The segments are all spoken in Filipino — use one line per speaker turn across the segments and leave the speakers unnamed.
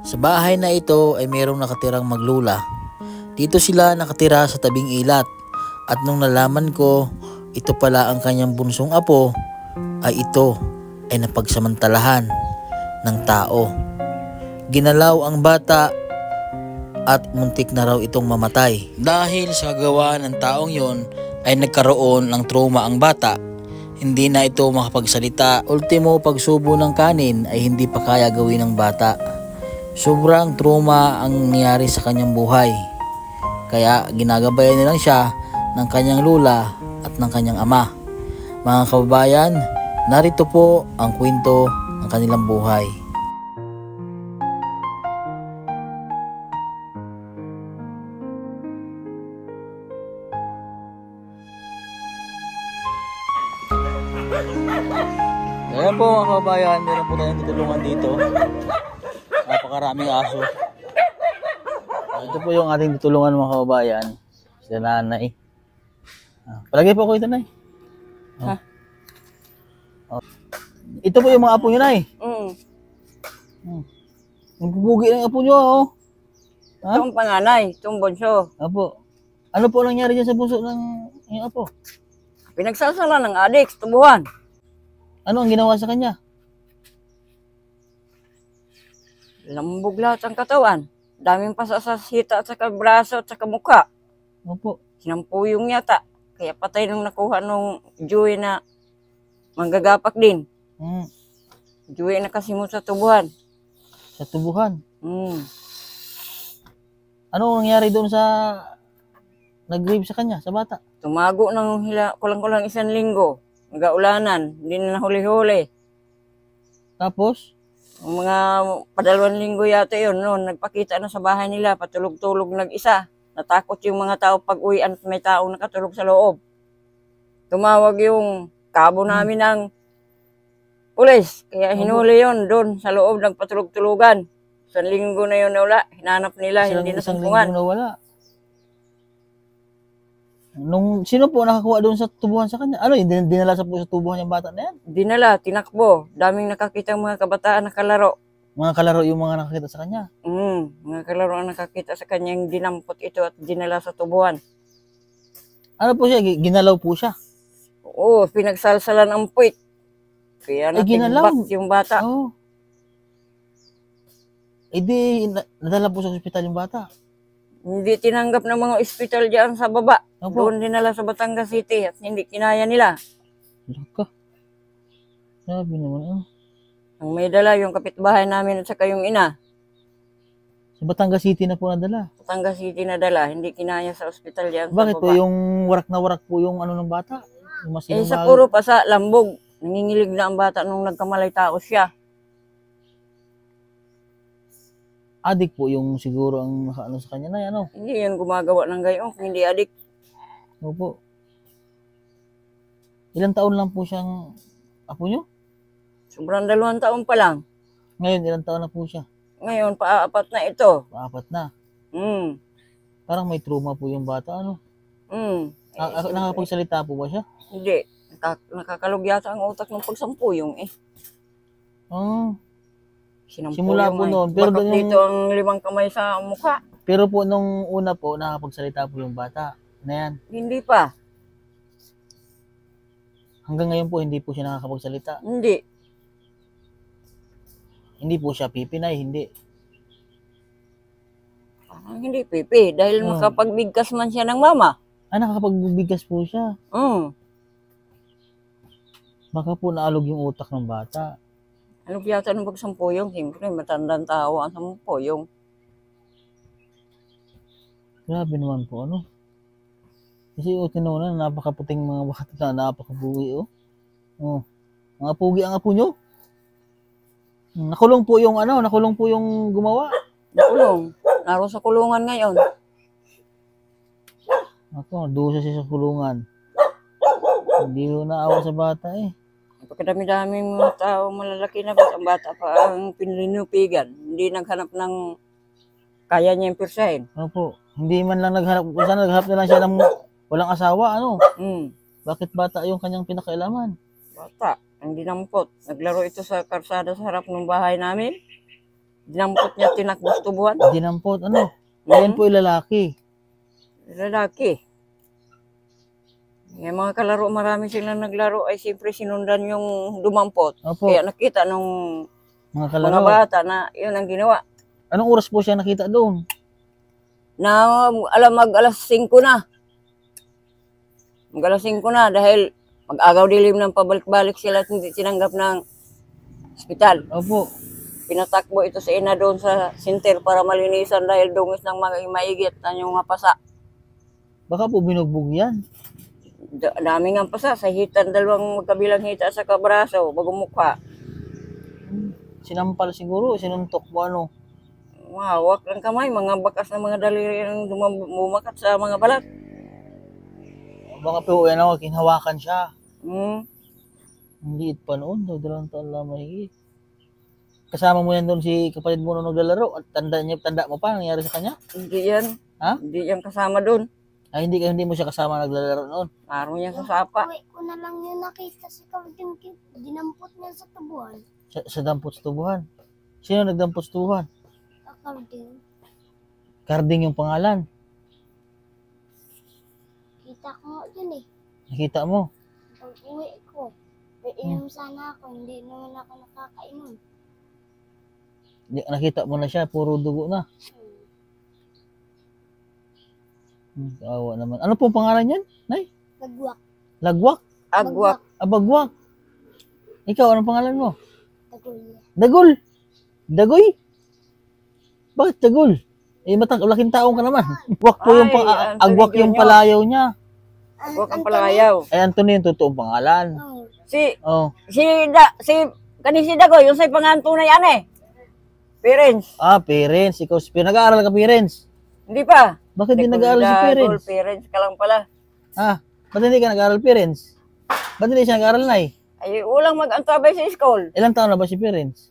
Sa bahay na ito ay mayroong nakatirang maglula. Dito sila nakatira sa tabing ilat. At nung nalaman ko, ito pala ang kanyang bunsong apo, ay ito ay napagsamantalahan ng tao. Ginalaw ang bata at muntik na raw itong mamatay. Dahil sa kagawa ng taong yon ay nagkaroon ng trauma ang bata. Hindi na ito makapagsalita. Ultimo pagsubo ng kanin ay hindi pa kaya gawin ng bata. Sobrang trauma ang nangyari sa kanyang buhay. Kaya ginagabayan nilang siya ng kanyang lula at ng kanyang ama. Mga kababayan, narito po ang kwento ng kanilang buhay. Ayan po mga kababayan, meron po tayong tutulungan dito. Napakaraming aso. Ito po yung ating tutulungan mga kababayan. Si nanay. Palagay po ako ito, nay.
Ha?
Ito po yung mga apo nyo, nay. Yung pupugi ng apo nyo, oh. Ha?
Itong panganay, itong bunso.
Apo. Ano po nangyari dyan sa puso ng yung apo?
Pinagsasala ng adik, tubuhan.
Ano ang ginawa sa kanya?
Lambog lahat ang katawan. Daming pasasasita at saka braso at saka mukha.
Opo.
Sinampuyong yata. Kaya patay nung nakuha nung Joey na manggagapak din. Joey na kasimot sa tubuhan.
Sa tubuhan? Ano ang nangyari doon sa nag-grave sa kanya, sa bata?
Tumago ng kulang-kulang 1 linggo. Nagaulanan, hindi na nahuli-huli.
Tapos?
Mga padalawang linggo yata yun, noon, nagpakita na sa bahay nila, patulog-tulog nag-isa. Natakot yung mga tao pag uwian at may taong nakatulog sa loob. Tumawag yung kabo namin ng pulis, kaya hinuli yun doon sa loob, nagpatulog-tulugan. 1 linggo na yun nawala, hinanap nila, hindi na sumpungan.
Nawala. Sino po nakakuha doon sa tubuhan sa kanya? Ano, dinala sa tubuhan yung bata na yan?
Dinala, tinakbo. Daming nakakita mga kabataan nakalaro.
Mga kalaro yung mga nakakita sa kanya?
Mga kalaro ang nakakita sa kanya, yung dinampot ito at dinala sa tubuhan.
Ano po siya? Ginalaw po siya?
Oo, pinagsalsalan ang puwit. Kaya natigbak yung bata.
Oo. Di, nadala po sa ospital yung bata?
Hindi tinanggap ng mga ospital diyan sa baba.
Opo.
Doon dinala sa Batangas City at hindi kinaya nila.
Laka. Sabi naman,
Ang may dala yung kapitbahay namin at saka yung ina.
Sa Batangas City na po nadala?
Batangas City na dala, hindi kinaya sa ospital diyan sa
Bakit
baba.
po yung warak na warak po yung ano ng bata? Yung
sa puro pa sa lambog. Nangingilig na ang bata nung nagkamalay tao siya.
Adik po yung siguro ang nakaano sa kanya na ano?
Hindi yan gumagawa ng gayon kung hindi adik.
Opo. Ilang taon lang po siyang apo nyo?
Sobrang 2 taon pa lang.
Ngayon, ilang taon na po siya?
Ngayon, pa-4 na ito.
Pa-4 na.
Mm.
Parang may trauma po yung bata, ano? Nakakapagsalita po ba siya?
Hindi. Nakakalog yata ang utak ng pagsampuyong eh.
Simula po noon. Pero
bakit dito ang 5 kamay sa mukha?
Pero po nung una po, nakakapagsalita po yung bata na yan.
Hindi pa.
Hanggang ngayon po, hindi po siya nakakapagsalita.
Hindi.
Hindi po siya pipinay, hindi.
Hindi pipi. Dahil makapagbigkas man siya ng mama.
Nakakapagbigkas po siya. Baka po naalog yung utak ng bata.
Ano yata ng pagsampuyong? Siyempre, matandang tao ang sampuyong.
Grabe naman po, ano? Kasi tinunan, napakaputing mga bata na napakabuhi, mga pugi ang apo nyo. Nakulong po yung gumawa.
Nakulong. Naroon sa kulungan ngayon.
Ako, dusa siya sa kulungan. Hindi ko naawa sa bata eh.
Pagkadami-daming mga tao, malalaki na ang bata pa ang pinlinupigan. Hindi naghanap ng kaya niya yung pirsahin.
Opo. Hindi man lang naghanap na lang siya ng walang asawa, ano? Bakit bata yung kanyang pinakailaman?
Bata, ang dinampot. Naglaro ito sa karsada sa harap ng bahay namin. Dinampot niya, tinakbos tubuhan.
Dinampot, ano? Ayan po yung lalaki.
Lalaki. Yung mga kalaro, marami silang naglaro ay siyempre sinundan yung dumampot.
Opo,
Kaya nakita nung
mga
mga
kalaro.
bata na yun ang ginawa.
Anong oras po siya nakita doon?
Na mag-alas 5 na. Mag-alas 5 na dahil mag-agaw dilim ng pabalik-balik sila at hindi tinanggap ng ospital.
Opo.
Pinatakbo ito sa ina doon sa center para malinisan dahil dungis ng mga maigit na yung mga pasa.
Baka po binugbog yan.
Daming ang pasa sa hitan, dalawang magkabilang hita sa kabraso, bagong mukha.
Sinampal siguro, sinuntok po ano.
Mahawak ng kamay, mga bakas ng mga daliri ang bumakat sa mga balat.
Baka po yan ako, kinhawakan siya.
Hmm.
Ang liit pa noon, daw 2 taon lang mahigit. Kasama mo yan doon si kapatid mo nung naglalaro at tanda mo pa nangyari sa kanya?
Hindi yan.
Ha?
Hindi yan kasama doon.
Ay, hindi mo siya kasama naglalaro noon.
Araw niya sa sapa.
Uwi ko na lang yun nakita si Karding dinampot niya sa tubuhan.
Sa dampot sa tubuhan. Sino nagdampot sa tubuhan?
Karding.
Carding yung pangalan.
Kita ko nga yun eh.
Nakita mo.
Pag uwi ko, iinom sana ako, hindi naman ako nakakainom.
Nakita mo na siya, puro dugo na. Kawawa naman. Ano pong pangalan niyan, Nay?
Nagwak.
Lagwak?
Agwak.
Abagwak. Ikaw, anong pangalan mo?
Tagulia.
Dagol. Dagoy? Bakit dagol? Eh, laking taong ka naman. Wak po yung
Ay,
agwak yung
Antonio.
palayaw niya.
Agwak ang palayaw.
Ay, Anthony yung totoong pangalan.
Oh,
Oh.
Kanisi Dagoy, yung sa'y panganto na yan eh. Parents.
Parents. Ikaw, nag-aaral ka, parents.
Hindi pa.
Bakit di nag-aaral si parents?
Parents ka lang pala.
Ba't hindi ka nag-aaral, parents? Ba't hindi siya nag-aaral, Nay?
Ay, ulang mag-antabay sa school.
Ilang taon na ba si parents?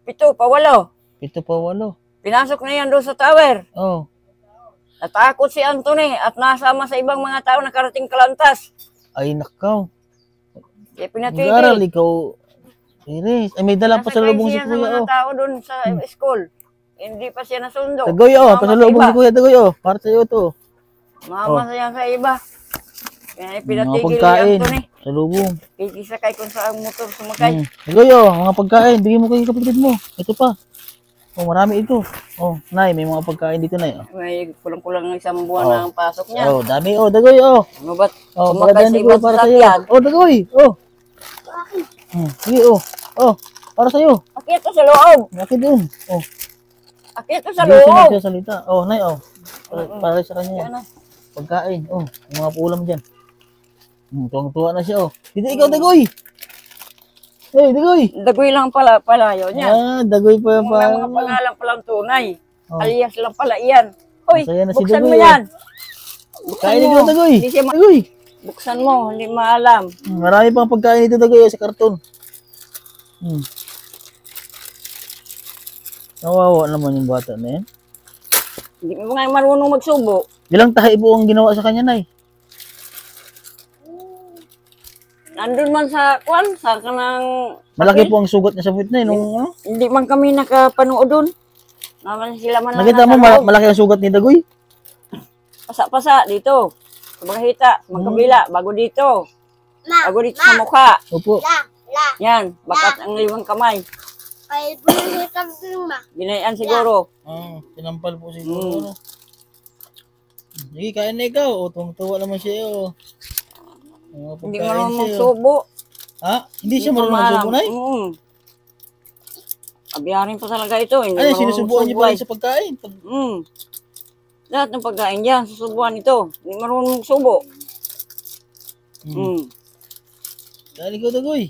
7 pa 8.
7 pa 8.
Pinasok na yan doon sa tower.
Oh.
Natakot si Anthony at nasama sa ibang mga tao na karating kalantas.
Ay, nakaw.
Kaya
Nag-aaral
pinatigil.
ikaw. Parents. Ay, may dala pa sa lubong si
Nasakay siya sa
Kuya,
mga
oh.
tao doon sa school. Hindi pa siya nasundo.
Dagoy,
Sumama
pa sa
sa
lubong
iba.
si Kuya, Dagoy, Para sa'yo to.
Mama siya sa iba. Kaya
Mga
pinatigil ni
pagkain.
Anthony.
Sa lubong.
Kikisakay kung saan motor sumakay.
Dagoy, mga pagkain. Bigyan mo kay kapatid mo. Ito pa. Oh, marami ito. Oh, Nay, may mga pagkain dito, Nay.
May kulang-kulang ng 1 buwan ang pasok niya.
Oh, dami. Oh, Dagoy,
Ano ba't
Oh,
sumakay sa
maganda
ibang
para sa'yo.
sasakyan?
Oh, Dagoy. Oh. Sige, oh. Oh, para sa'yo.
Akit ko sa loob.
Bakit din? Oh,
Akit ko sa
hindi siya
loob.
nagsasalita. Oh, Nay, oh. Para sa kanya yan.
Yan na.
Pagkain. Oh, yung mga ulam dyan. Tuwang-tuwa na siya, oh. Dito ikaw, Dagoy. Hey, Dagoy.
Dagoy lang pala palayo niya.
Dagoy pa yung
May mga pangalan palang tunay.
Oh.
Alias lang pala iyan. Hoy,
Masaya na si
buksan mo
Dagoy,
yan.
Kain ikaw, Dagoy.
Hindi siya
Dagoy.
buksan mo, hindi maalam.
Marami pang pagkain dito, Dagoy, sa karton. Nawawa naman yung bata na yan.
Hindi mo nga marunong magsubo.
Ilang tahi po ang ginawa sa kanya, Nay?
Nandun man sa sa kanang...
Malaki po ang sugat niya sa puwit na yun. Nung,
Hindi man kami nakapanood doon. Naman sila man lang
nakita mo,
nasa loob.
malaki ang sugat ni Dagoy?
Pasa-pasa dito. Sa mga hita, sa mga kabila, bago dito. Bago dito sa mukha.
Opo.
Yan, bakat ang 5 kamay.
Ay, pwede Karding ma.
Ginayan siguro.
Tinampal po siguro. Sige, kain na ikaw. O, tuwang-tuwa naman siya, o.
Hindi marunong magsubo.
Hindi siya marunong magsubo, Nay?
Abiyarin pa talaga ito. Hindi
Ay,
marunong
sinusubuan niyo
magsubo,
pa rin sa pagkain.
Lahat ng pagkain dyan, susubuan ito. Hindi marunong magsubo.
Dahil ikaw, Dagoy.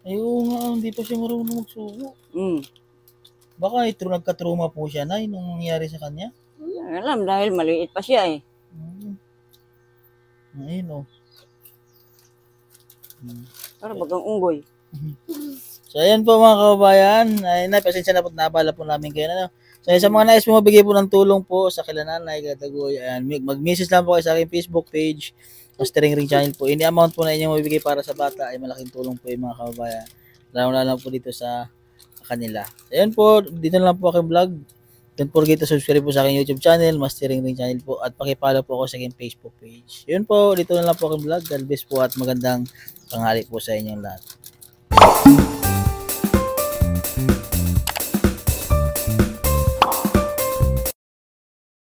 Ay, oo nga, hindi pa siya marunong magsubo. Baka nagka-trauma po siya, Nay, nung nangyari sa kanya.
Alam, dahil maliit pa siya eh.
Ayun, o.
Pero bagang unggoy.
So, ayan po mga kababayan. Ayun na, pasensya na po, nabala po namin kayo. Ano? So, sa mga nais mo mabigay po ng tulong po sa kila Nanay Dagoy, ayan, mag-message lang po kayo sa aking Facebook page, Mastering Ring Channel po. Any amount po na inyong mabigay para sa bata ay malaking tulong po yung mga kababayan. Lalo po dito sa kanila. Ayan po, dito na lang po aking vlog. Don't forget to subscribe po sa aking YouTube channel, Master Ring Ring channel po, at pakipollow po ako sa aking Facebook page. Yun po, dito na lang po aking vlog. God bless po at magandang tanghali po sa inyong lahat.